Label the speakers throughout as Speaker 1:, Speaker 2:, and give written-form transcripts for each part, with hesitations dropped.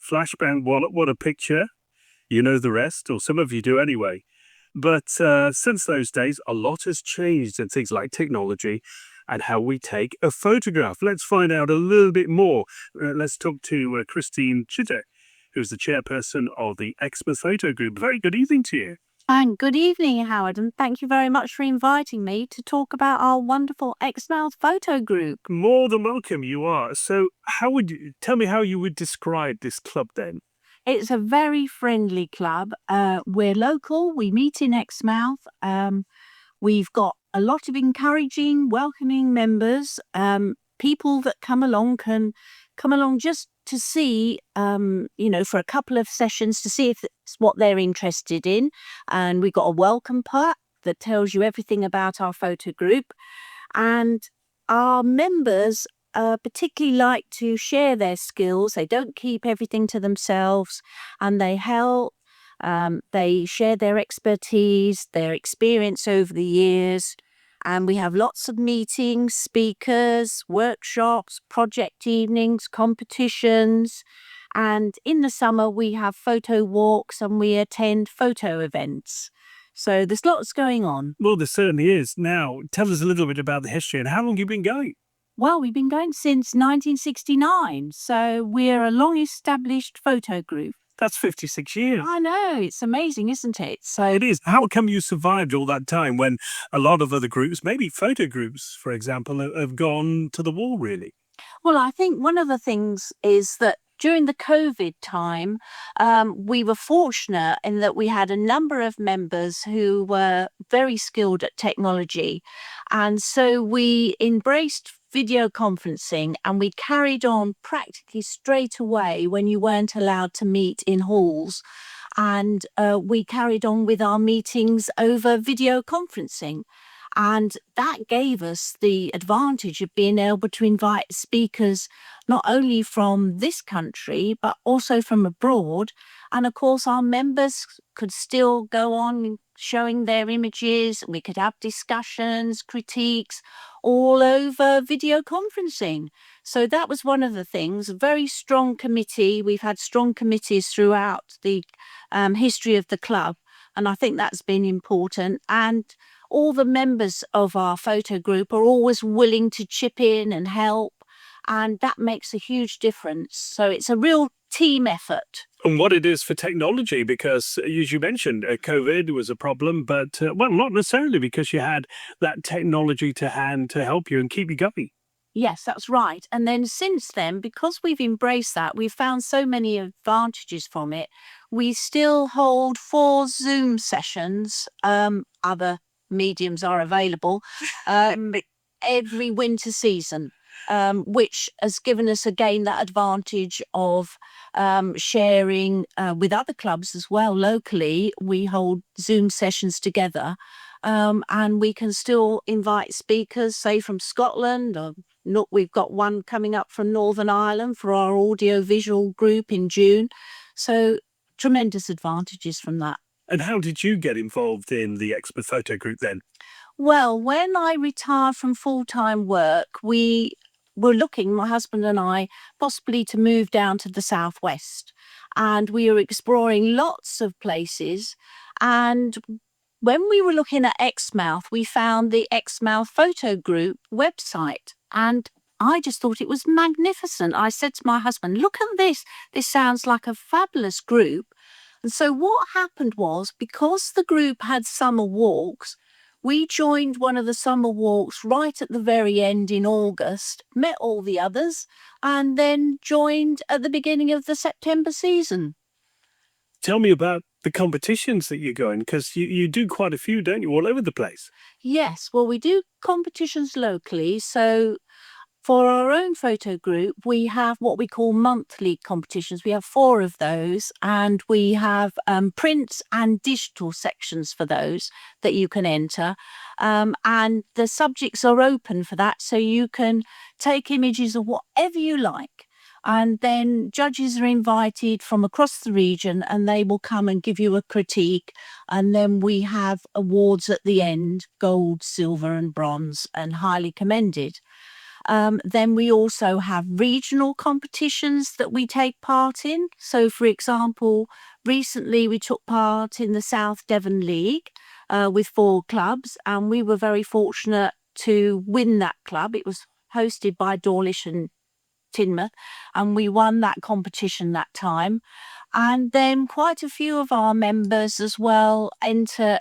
Speaker 1: Flashbang wallet, what a picture. You know the rest, or some of you do anyway. But since those days, a lot has changed in things like technology and how we take a photograph. Let's find out a little bit more. Let's talk to Christine Chittock, who's the chairperson of the Exmouth Photo Group. Very good evening to you.
Speaker 2: And good evening, Howard, and thank you very much for inviting me to talk about our wonderful Exmouth photo group.
Speaker 1: More than welcome, you are. So tell me how you would describe this club then?
Speaker 2: It's a very friendly club. We're local. We meet in Exmouth. We've got a lot of encouraging, welcoming members. People that come along can come along just to see, for a couple of sessions to see if it's what they're interested in. And we've got a welcome pack that tells you everything about our photo group. And our members particularly like to share their skills. They don't keep everything to themselves, and they help. They share their expertise, their experience over the years. And we have lots of meetings, speakers, workshops, project evenings, competitions. And in the summer, we have photo walks and we attend photo events. So there's lots going on.
Speaker 1: Well, there certainly is. Now, tell us a little bit about the history and how long you've been going.
Speaker 2: Well, we've been going since 1969. So we're a long-established photo group.
Speaker 1: That's 56 years.
Speaker 2: I know, it's amazing, isn't it? So
Speaker 1: It is. How come you survived all that time when a lot of other groups, maybe photo groups, for example, have gone to the wall, really?
Speaker 2: Well, I think one of the things is that during the COVID time, we were fortunate in that we had a number of members who were very skilled at technology. And so we embraced video conferencing and we carried on practically straight away when you weren't allowed to meet in halls. And we carried on with our meetings over video conferencing. And that gave us the advantage of being able to invite speakers not only from this country, but also from abroad. And of course, our members could still go on showing their images. We could have discussions, critiques, all over video conferencing. So that was one of the things, a very strong committee. We've had strong committees throughout the history of the club. And I think that's been important. And all the members of our photo group are always willing to chip in and help. And that makes a huge difference. So it's a real team effort.
Speaker 1: And what it is for technology, because as you mentioned, COVID was a problem, but, well, not necessarily because you had that technology to hand to help you and keep you going.
Speaker 2: Yes, that's right. And then since then, because we've embraced that, we've found so many advantages from it. We still hold 4 Zoom sessions. Other mediums are available every winter season, which has given us again that advantage of sharing with other clubs as well. Locally, we hold Zoom sessions together, and we can still invite speakers, say from Scotland, or we've got one coming up from Northern Ireland for our audio-visual group in June. So tremendous advantages from that.
Speaker 1: And how did you get involved in the Exmouth Photo Group then?
Speaker 2: Well, when I retired from full-time work, we were looking, my husband and I, possibly to move down to the southwest. And we were exploring lots of places. And when we were looking at Exmouth, we found the Exmouth Photo Group website. And I just thought it was magnificent. I said to my husband, look at this. This sounds like a fabulous group. And so what happened was, because the group had summer walks, we joined one of the summer walks right at the very end in August, met all the others, and then joined at the beginning of the September season.
Speaker 1: Tell me about the competitions that you're going, because you do quite a few, don't you, all over the place?
Speaker 2: Yes, well, we do competitions locally. So for our own photo group, we have what we call monthly competitions. We have 4 of those, and we have print and digital sections for those that you can enter. And the subjects are open for that, so you can take images of whatever you like. And then judges are invited from across the region, and they will come and give you a critique. And then we have awards at the end, gold, silver and bronze, and highly commended. Then we also have regional competitions that we take part in. So, for example, recently we took part in the South Devon League with 4 clubs, and we were very fortunate to win that club. It was hosted by Dawlish and Teignmouth, and we won that competition that time. And then quite a few of our members as well enter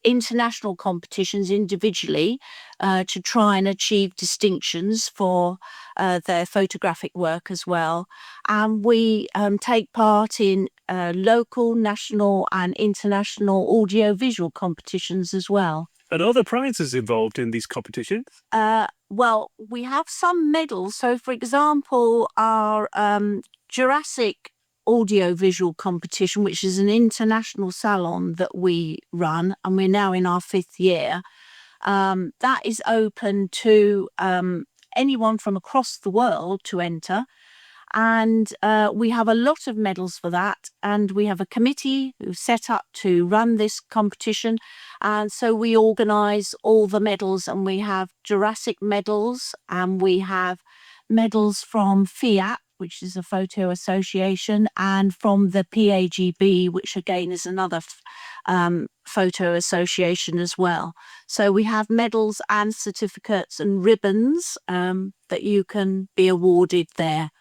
Speaker 2: international competitions individually to try and achieve distinctions for their photographic work as well. And we take part in local, national and international audiovisual competitions as well.
Speaker 1: And are there prizes involved in these competitions?
Speaker 2: Well, we have some medals. So, for example, our Jurassic audiovisual competition, which is an international salon that we run, and we're now in our 5th year, that is open to anyone from across the world to enter. And we have a lot of medals for that, and we have a committee who's set up to run this competition, and so we organise all the medals, and we have Jurassic medals, and we have medals from Fiat, which is a photo association, and from the PAGB, which again is another photo association as well. So we have medals and certificates and ribbons that you can be awarded there.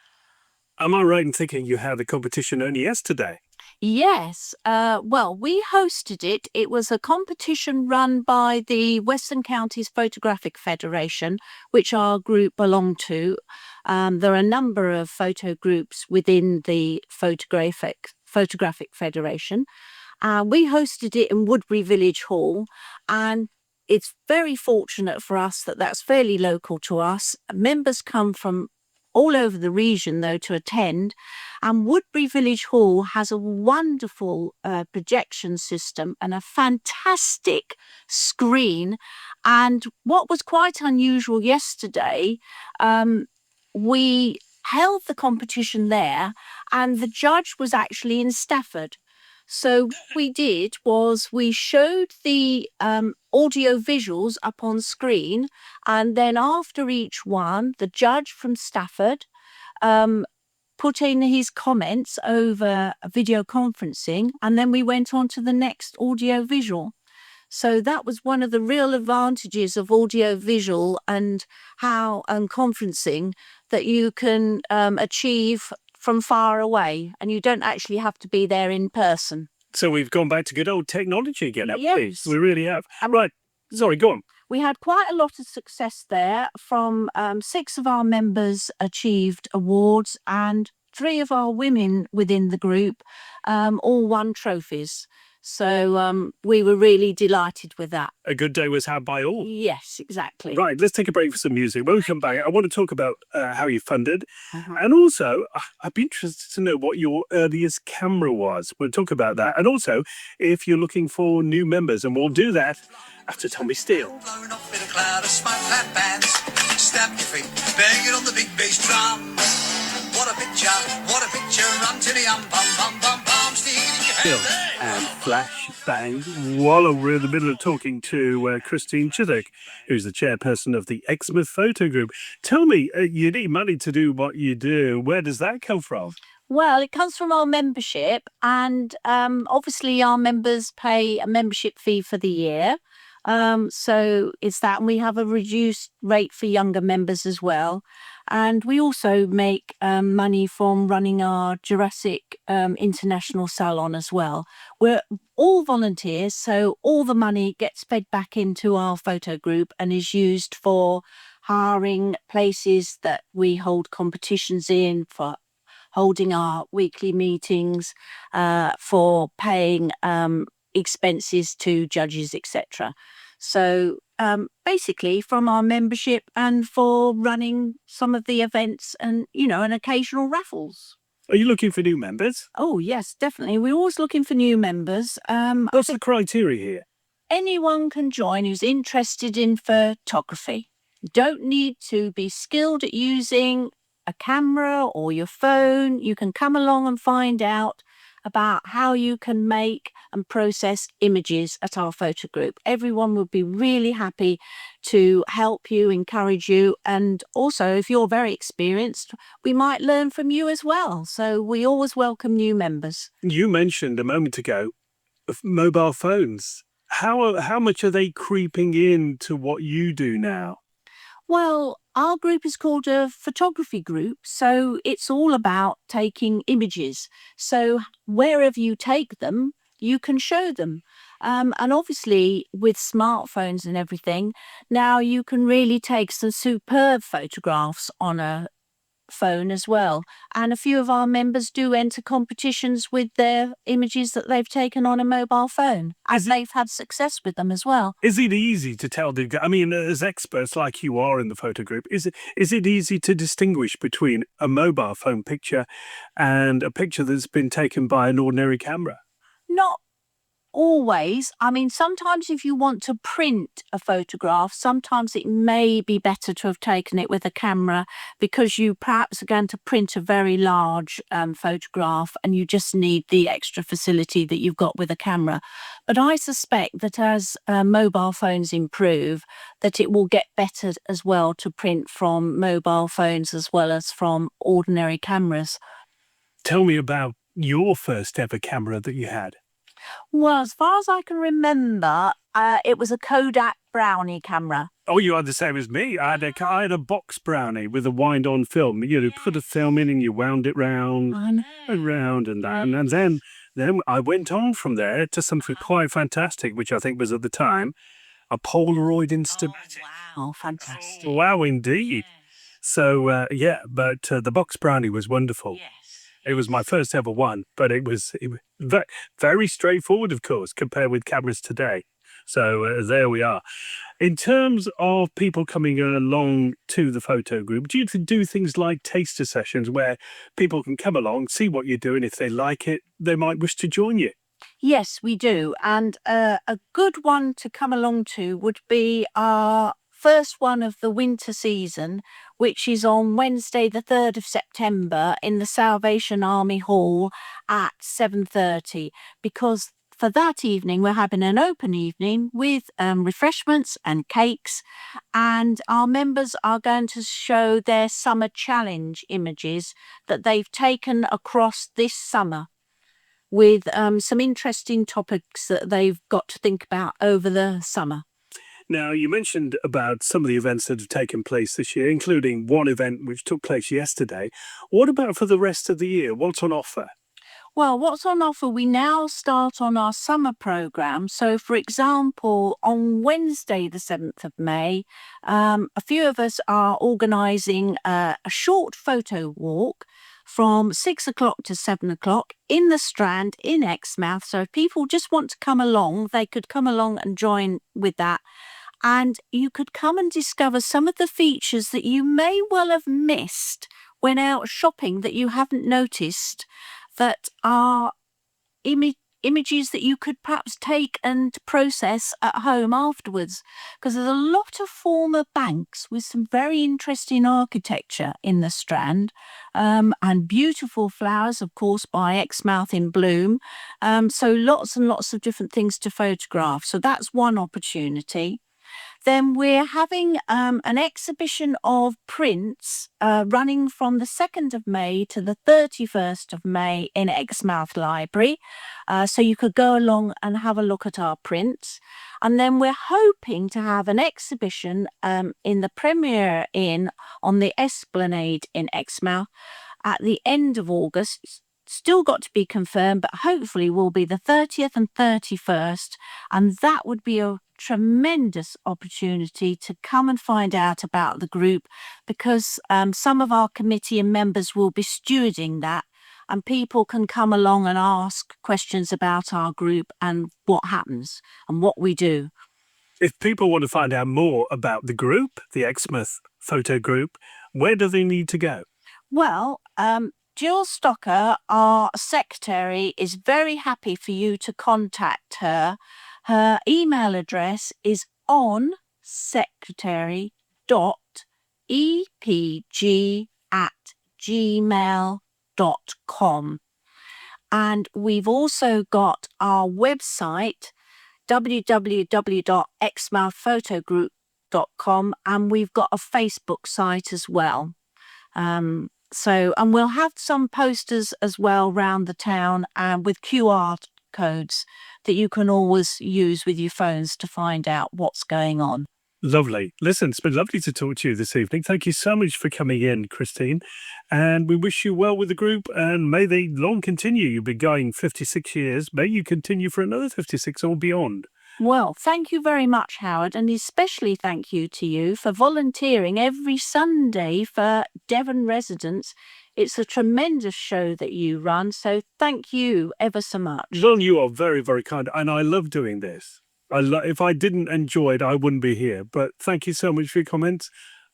Speaker 1: Am I right in thinking you had the competition only yesterday?
Speaker 2: Yes, well, we hosted it. It was a competition run by the Western Counties Photographic Federation, which our group belonged to. There are a number of photo groups within the Photographic Federation. We hosted it in Woodbury Village Hall, and it's very fortunate for us that that's fairly local to us. Members come from all over the region, though, to attend. And Woodbury Village Hall has a wonderful projection system and a fantastic screen. And what was quite unusual yesterday, we held the competition there, and the judge was actually in Stafford. So what we did was we showed the audio visuals up on screen, and then after each one, the judge from Stafford put in his comments over video conferencing, and then we went on to the next audio visual. So that was one of the real advantages of audio visual and how conferencing, that you can achieve from far away, and you don't actually have to be there in person.
Speaker 1: So we've gone back to good old technology again, haven't we?
Speaker 2: Yes.
Speaker 1: We really have. Right. Sorry, go on.
Speaker 2: We had quite a lot of success there. From 6 of our members achieved awards, and 3 of our women within the group all won trophies. So we were really delighted with that.
Speaker 1: A good day was had by all.
Speaker 2: Yes, exactly.
Speaker 1: Right, let's take a break for some music. When we come back, I want to talk about how you funded.
Speaker 2: Uh-huh.
Speaker 1: And also, I'd be interested to know what your earliest camera was. We'll talk about that. And also, if you're looking for new members, and we'll do that after Tommy Steele.
Speaker 3: Blowing up in a cloud of smoke, clap bands. Stamp your feet, banging on the big bass drum. What a picture, run to the bum, bum, bum, stick it in your
Speaker 1: Bill
Speaker 3: hand.
Speaker 1: and flash bang while we're in the middle of talking to Christine Chittock, who's the chairperson of the Exmouth Photo Group. Tell me, you need money to do what you do. Where does that come from?
Speaker 2: Well, it comes from our membership, and obviously our members pay a membership fee for the year. So it's that, and we have a reduced rate for younger members as well. And we also make money from running our Jurassic International Salon as well. We're all volunteers, so all the money gets fed back into our photo group and is used for hiring places that we hold competitions in, for holding our weekly meetings, for paying expenses to judges, etc. So basically from our membership, and for running some of the events and, and occasional raffles.
Speaker 1: Are you looking for new members?
Speaker 2: Oh, yes, definitely. We're always looking for new members.
Speaker 1: What's the criteria here?
Speaker 2: Anyone can join who's interested in photography. You don't need to be skilled at using a camera or your phone. You can come along and find out about how you can make and process images at our photo group. Everyone would be really happy to help you, encourage you, and also if you're very experienced, we might learn from you as well. So we always welcome new members.
Speaker 1: You mentioned a moment ago mobile phones. How much are they creeping into what you do now?
Speaker 2: Well, our group is called a photography group, so it's all about taking images. So wherever you take them, you can show them. And obviously, with smartphones and everything, now you can really take some superb photographs on a phone as well. And a few of our members do enter competitions with their images that they've taken on a mobile phone, and they've had success with them as well.
Speaker 1: Is it easy to tell I mean, as experts like you are in the photo group, is it easy to distinguish between a mobile phone picture and a picture that's been taken by an ordinary camera?
Speaker 2: Not always. I mean, sometimes if you want to print a photograph, sometimes it may be better to have taken it with a camera because you perhaps are going to print a very large photograph and you just need the extra facility that you've got with a camera. But I suspect that as mobile phones improve, that it will get better as well to print from mobile phones as well as from ordinary cameras.
Speaker 1: Tell me about your first ever camera that you had.
Speaker 2: Well, as far as I can remember, it was a Kodak Brownie camera.
Speaker 1: Oh, you are the same as me. I had a box Brownie with a wind-on film. You put a film in and you wound it round and round and that. And then I went on from there to something quite fantastic, which I think was at the time a Polaroid Instamatic.
Speaker 2: Oh, fantastic.
Speaker 1: Wow, indeed. So, but the box Brownie was wonderful. It was my first ever one, but it was very straightforward, of course, compared with cameras today. So there we are. In terms of people coming along to the photo group, do you do things like taster sessions where people can come along, see what you're doing? If they like it, they might wish to join you.
Speaker 2: Yes, we do. And a good one to come along to would be our first one of the winter season, which is on Wednesday, the 3rd of September in the Salvation Army Hall at 7:30, because for that evening, we're having an open evening with refreshments and cakes, and our members are going to show their summer challenge images that they've taken across this summer with some interesting topics that they've got to think about over the summer.
Speaker 1: Now, you mentioned about some of the events that have taken place this year, including one event which took place yesterday. What about for the rest of the year? What's on offer?
Speaker 2: Well, what's on offer? We now start on our summer programme. So, for example, on Wednesday, the 7th of May, a few of us are organising a short photo walk from 6 o'clock to 7 o'clock in the Strand in Exmouth. So if people just want to come along, they could come along and join with that. And you could come and discover some of the features that you may well have missed when out shopping that you haven't noticed, that are images that you could perhaps take and process at home afterwards. Because there's a lot of former banks with some very interesting architecture in the Strand, and beautiful flowers, of course, by Exmouth in bloom. So lots and lots of different things to photograph. So that's one opportunity. Then we're having an exhibition of prints running from the 2nd of May to the 31st of May in Exmouth Library. So you could go along and have a look at our prints. And then we're hoping to have an exhibition in the Premier Inn on the Esplanade in Exmouth at the end of August. Still got to be confirmed, but hopefully will be the 30th and 31st. And that would be a tremendous opportunity to come and find out about the group, because some of our committee and members will be stewarding that, and people can come along and ask questions about our group and what happens and what we do.
Speaker 1: If people want to find out more about the group, the Exmouth Photo Group, where do they need to go?
Speaker 2: Well, Jill Stocker, our secretary, is very happy for you to contact her. Her email address is on secretary.epg@gmail.com. And we've also got our website, www.exmouthphotogroup.com, and we've got a Facebook site as well. And we'll have some posters as well around the town and with QR codes that you can always use with your phones to find out what's going on.
Speaker 1: Lovely. Listen, it's been lovely to talk to you this evening. Thank you so much for coming in, Christine. And we wish you well with the group, and may they long continue. You've been going 56 years. May you continue for another 56 or beyond.
Speaker 2: Well, thank you very much, Howard, and especially thank you to you for volunteering every Sunday for Devon residents. It's a tremendous show that you run, so thank you ever so much.
Speaker 1: Well, you are very, very kind, and I love doing this. If I didn't enjoy it, I wouldn't be here. But thank you so much for your comments.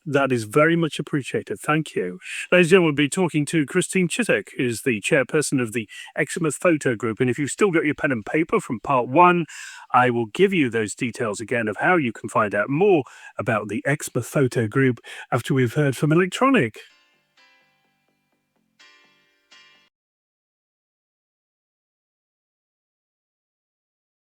Speaker 1: That is very much appreciated. Thank you. Ladies and gentlemen, we'll be talking to Christine Chittock, who's the chairperson of the Exmouth Photo Group. And if you've still got your pen and paper from part 1, I will give you those details again of how you can find out more about the Exmouth Photo Group after we've heard from Electronic.